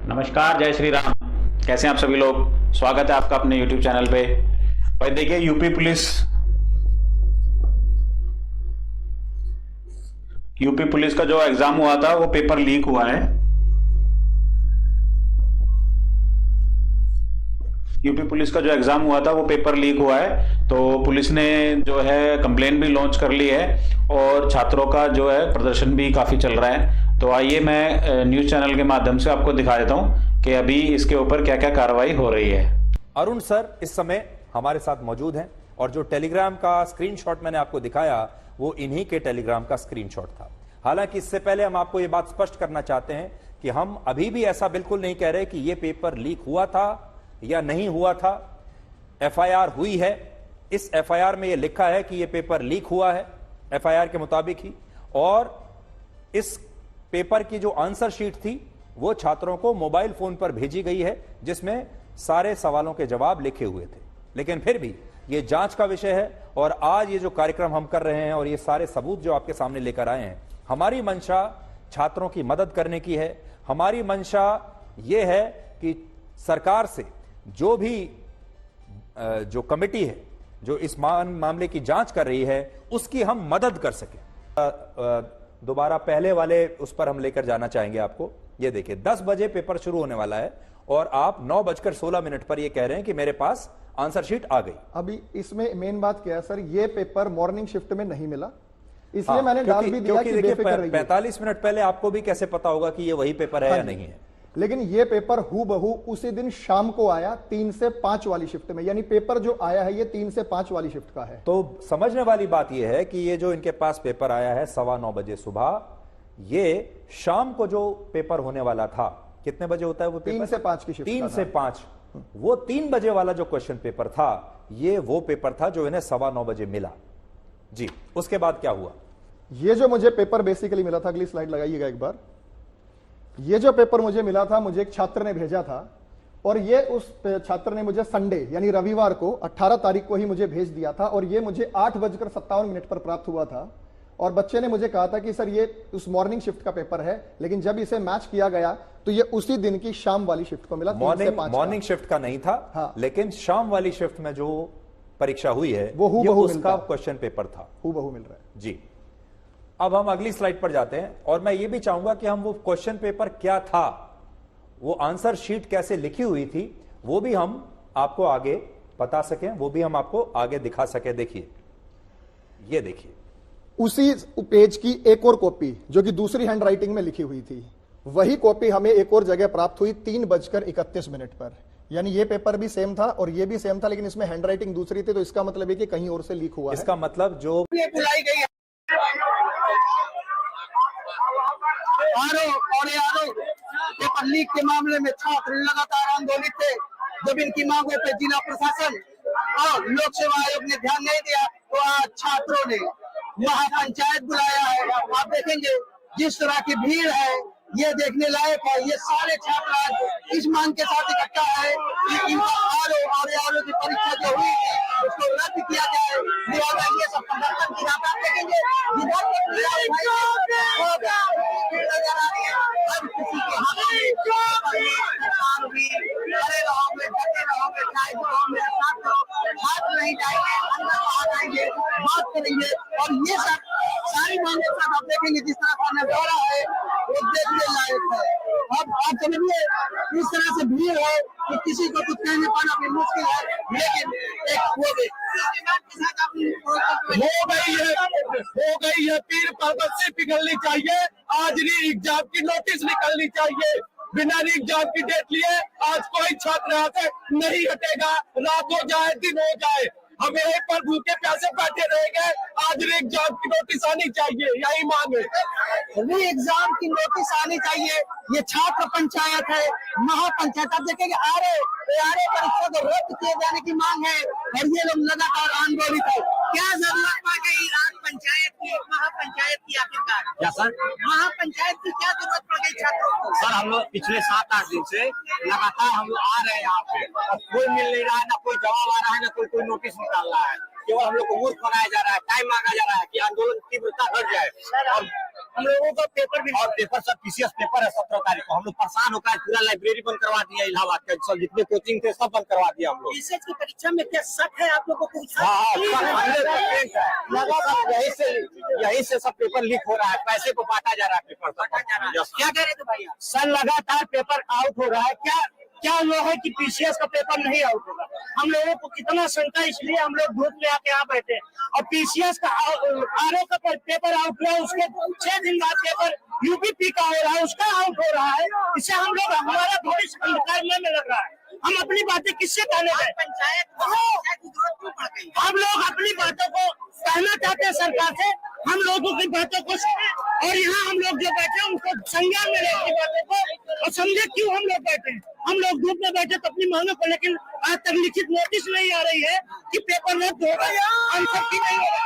नमस्कार, जय श्री राम। कैसे हैं आप सभी लोग। स्वागत है आपका अपने YouTube चैनल पे। भाई देखिए, यूपी पुलिस का जो एग्जाम हुआ था वो पेपर लीक हुआ है। यूपी पुलिस का जो एग्जाम हुआ था वो पेपर लीक हुआ है, तो पुलिस ने जो है कंप्लेन भी लॉन्च कर ली है और छात्रों का जो है प्रदर्शन भी काफी चल रहा है। तो आइए मैं न्यूज चैनल के माध्यम से आपको दिखा देता हूं कि अभी इसके ऊपर क्या क्या कार्रवाई हो रही है। अरुण सर इस समय हमारे साथ मौजूद हैं और जो टेलीग्राम का स्क्रीनशॉट मैंने आपको दिखाया वो इन्हीं के टेलीग्राम का स्क्रीनशॉट था। हालांकि इससे पहले हम आपको ये बात स्पष्ट करना चाहते हैं कि हम अभी भी ऐसा बिल्कुल नहीं कह रहे कि ये पेपर लीक हुआ था या नहीं हुआ था। एफआईआर हुई है, इस एफआईआर में ये लिखा है कि ये पेपर लीक हुआ है एफआईआर के मुताबिक ही, और इस पेपर की जो आंसर शीट थी वो छात्रों को मोबाइल फोन पर भेजी गई है जिसमें सारे सवालों के जवाब लिखे हुए थे। लेकिन फिर भी ये जांच का विषय है और आज ये जो कार्यक्रम हम कर रहे हैं और ये सारे सबूत जो आपके सामने लेकर आए हैं, हमारी मंशा छात्रों की मदद करने की है। हमारी मंशा ये है कि सरकार से जो भी जो कमेटी है जो इस मामले की जांच कर रही है उसकी हम मदद कर सकें। दोबारा पहले वाले उस पर हम लेकर जाना चाहेंगे आपको। ये देखिए 10 बजे पेपर शुरू होने वाला है और आप 9:16 पर ये कह रहे हैं कि मेरे पास आंसर शीट आ गई। अभी इसमें मेन बात क्या है सर, ये पेपर मॉर्निंग शिफ्ट में नहीं मिला, इसलिए मैंने डाल भी दिया कि बेफिक्र रहिए। 45 मिनट पहले आपको भी कैसे पता होगा कि ये वही पेपर है या नहीं है। लेकिन ये पेपर हूबहू उसी दिन शाम को आया 3 से 5 वाली शिफ्ट में, यानी पेपर जो आया है ये 3 से 5 वाली शिफ्ट का है। तो समझने वाली बात ये है कि ये जो इनके पास पेपर आया है 9:15 बजे सुबह, ये शाम को जो पेपर होने वाला था, कितने बजे होता है वो पेपर? 3 से 5 की शिफ्ट। 3 से 5, वो 3 बजे वाला जो क्वेश्चन पेपर था ये वो पेपर था जो इन्हें 9:15 बजे मिला। जी, उसके बाद क्या हुआ? ये जो मुझे पेपर बेसिकली मिला था, अगली स्लाइड लगाइएगा एक बार। ये जो पेपर मुझे मिला था, मुझे एक छात्र ने भेजा था और ये उस छात्र ने मुझे संडे यानी रविवार को 18 तारीख को ही मुझे भेज दिया था और ये मुझे 8:57 पर प्राप्त हुआ था। और बच्चे ने मुझे कहा था कि सर ये उस मॉर्निंग शिफ्ट का पेपर है, लेकिन जब इसे मैच किया गया तो ये उसी दिन की शाम वाली शिफ्ट को मिला। मॉर्निंग शिफ्ट का नहीं था। हाँ। लेकिन शाम वाली शिफ्ट में जो परीक्षा हुई है वो हूबहू उसका क्वेश्चन पेपर था, हूबहू मिल रहा है। जी, अब हम अगली स्लाइड पर जाते हैं और मैं ये भी चाहूंगा कि हम वो क्वेश्चन पेपर क्या था, वो आंसर शीट कैसे लिखी हुई थी, वो भी हम आपको आगे बता सकें, वो भी हम आपको आगे दिखा सके। देखिए, ये देखिए उसी पेज की एक और कॉपी जो कि दूसरी हैंड राइटिंग में लिखी हुई थी, वही कॉपी हमें एक और जगह प्राप्त हुई 3:31 पर। यानी ये पेपर भी सेम था और ये भी सेम था, लेकिन इसमें हैंड राइटिंग दूसरी थी, तो इसका मतलब है कि कहीं और से लीक हुआ है। इसका मतलब जो बुलाई गई है पेपर लीक के मामले में छात्र लगातार आंदोलित थे। जब इनकी मांगों पे जिला प्रशासन और लोक सेवा आयोग ने ध्यान नहीं दिया तो आज छात्रों ने महापंचायत बुलाया है। आप देखेंगे जिस तरह की भीड़ है ये देखने लायक है। ये सारे छात्र आज इस मांग के साथ इकट्ठा है कि इनका आरओ की परीक्षा जो हुई उसको रद्द किया जाए। लिहाजा ये सब प्रदर्शन की आप देखेंगे नजर आ रही है। हर किसी के हाथ में सरकार भी खड़े रहोगे, डटे रहोगे, चाहे जो होंगे हाथ नहीं जाएंगे, अंदर आ जाएंगे, बात करेंगे। और ये सब सारी मांगे सब आप देखेंगे जिस तरह का नजारा है वो देखने लायक है। अब आप समझिए इस तरह से भीड़ है कि किसी को कुछ कहने पाना भी मुश्किल है, लेकिन एक हो गई है पीर पर्वत से पिघलनी चाहिए। आज री एग्जाम की नोटिस निकलनी चाहिए। बिना री एग्जाम की डेट लिए आज कोई छात्र यहाँ से नहीं हटेगा। रात हो जाए दिन हो जाए हम यहीं पर भूखे प्यासे बैठे रहेंगे। आज री एग्जाम की नोटिस आनी चाहिए, यही मांग है। री एग्जाम की नोटिस आनी चाहिए। ये छात्र पंचायत है, महापंचायत। आप देखेंगे आरओ परीक्षा को रद्द किए जाने की मांग है और ये लोग लगातार आंदोलित है। क्या जरूरत पड़ गई आज पंचायत की, महापंचायत की? आखिरकार क्या सर, महापंचायत की क्या जरूरत पड़ गई छात्रों को? सर हम लोग पिछले 7-8 दिन से लगातार हम लोग आ रहे हैं यहाँ पे, अब कोई मिल नहीं रहा है, ना कोई जवाब आ रहा है, ना कोई नोटिस निकाल रहा है। केवल हम लोग को मूर्ख बनाया जा रहा है, टाइम मांगा जा रहा है कि आंदोलन की तीव्रता घट जाए। हम लोगों का पेपर भी और पेपर सब पीसीएस पेपर है 17 तारीख को। हम लोग परेशान होकर पूरा लाइब्रेरी बंद करवा दिया इलाहाबाद के, सब जितने कोचिंग थे सब बंद करवा दिया हम लोग। पीसीएस की परीक्षा में क्या शक है आप लोगों को? यही से सब पेपर लीक हो रहा है, पैसे को बांटा जा रहा है पेपर। क्या कह रहे थे भाई आप? सर लगातार पेपर आउट हो रहा है, क्या लोग है कि पीसीएस का पेपर नहीं आउट होगा। हम लोगों को कितना शंका, इसलिए हम लोग धूप में आके यहाँ बैठे। और पीसीएस का आरओ का पेपर आउट हुआ, उसके 6 दिन बाद पेपर यूपीपी का हो रहा है, उसका आउट हो रहा है। इससे हम लोग, हमारा भविष्य अंधकार में लग रहा है। हम अपनी बातें किससे कहने दें? हम लोग अपनी बातों को कहना चाहते हैं सरकार से, हम लोगों की बातों को सुने और यहाँ हम लोग जो बैठे हैं उनको संज्ञान में लें बातों को और समझे क्यों हम लोग बैठे हैं। हम लोग धूप में बैठे तो अपनी मांगों को, लेकिन आज तक लिखित नोटिस नहीं आ रही है कि पेपर रद्द होगा, आंसर की नहीं होगा।